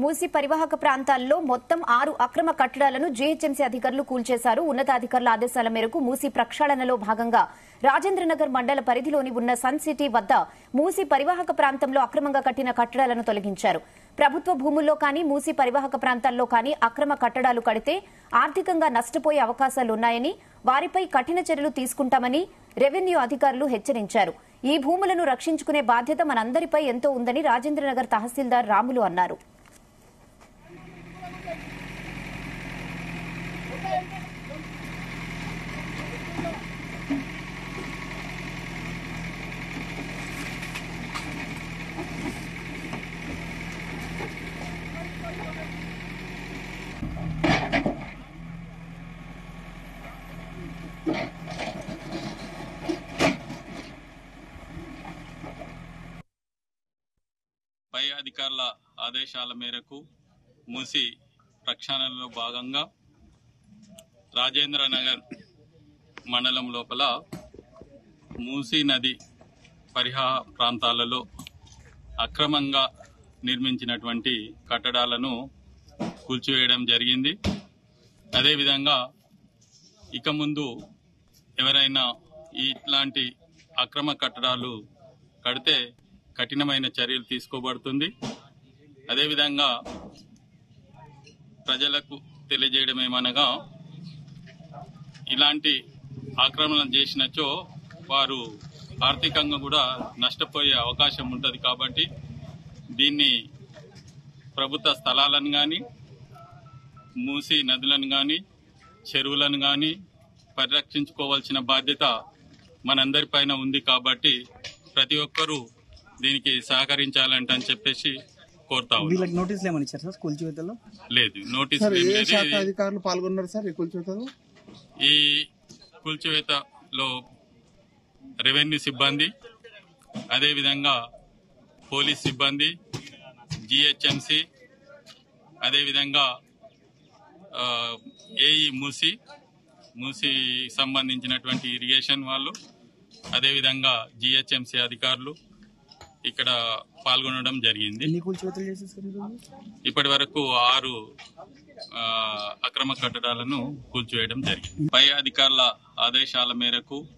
మూసీ పరివాహక ప్రాంతాల్లో మొత్తం 6 అక్రమ కట్టడాలను జీహెచ్ఎంసీ అధికారులు కూల్చేశారు. ఉన్నతాధికారుల ఆదేశాల మేరకు మూసీ ప్రక్షాళనలో భాగంగా రాజేంద్రనగర్ మండల పరిధిలోని ఉన్న సన్ సిటీ వద్ద మూసీ పరివాహక ప్రాంతంలో అక్రమంగా కట్టిన కట్టడాలను తొలగించారు. ప్రభుత్వ భూముల్లో కానీ మూసీ పరివాహక ప్రాంతాల్లో కానీ అక్రమ కట్టడాలు కడితే ఆర్థికంగా నష్టపోయే అవకాశాలున్నాయని, వారిపై కఠిన చర్యలు తీసుకుంటామని రెవెన్యూ అధికారులు హెచ్చరించారు. ఈ భూములను రక్షించుకునే బాధ్యత మనందరిపై ఎంతో ఉందని రాజేంద్రనగర్ తహసీల్దార్ రాములు అన్నారు. పై అధికారుల ఆదేశాల మేరకు మూసీ ప్రక్షాళనలో భాగంగా రాజేంద్రనగర్ మండలం లోపల మూసీ నది పరివాహక ప్రాంతాలలో అక్రమంగా నిర్మించినటువంటి కట్టడాలను కూల్చివేయడం జరిగింది. అదేవిధంగా ఇక ముందు ఎవరైనా ఇట్లాంటి అక్రమ కట్టడాలు కడితే కఠినమైన చర్యలు తీసుకోబడుతుంది. అదేవిధంగా ప్రజలకు తెలియజేయడం ఏమనగా, ఇలాంటి ఆక్రమణ చేసినచో వారు ఆర్థికంగా కూడా నష్టపోయే అవకాశం ఉంటుంది. కాబట్టి దీన్ని ప్రభుత్వ స్థలాలను కానీ, మూసీ నదులను కానీ, చెరువులను కానీ పరిరక్షించుకోవాల్సిన బాధ్యత మనందరిపైన ఉంది. కాబట్టి ప్రతి ఒక్కరూ దీనికి సహకరించాలంట అని చెప్పేసి కోరుతా ఉన్నాం. నోటీసులు ఏమని ఇచ్చారు సార్ కూల్చివేతలో? లేదు, నోటీసులు అధికారులు పాల్గొన్నారు సార్ ఈ కూల్చివేతలో. ఈ కూల్చివేతలో రెవెన్యూ సిబ్బంది, అదేవిధంగా పోలీస్ సిబ్బంది, జీహెచ్ఎంసీ, అదేవిధంగా ఏఈ మూసీ సంబంధించినటువంటి ఇరిగేషన్ వాళ్ళు, అదేవిధంగా జీహెచ్ఎంసీ అధికారులు ఇక్కడ పాల్గొనడం జరిగింది. ఇప్పటి వరకు 6 అక్రమ కట్టడాలను కూల్చివేయడం జరిగింది. పై అధికారుల ఆదేశాల మేరకు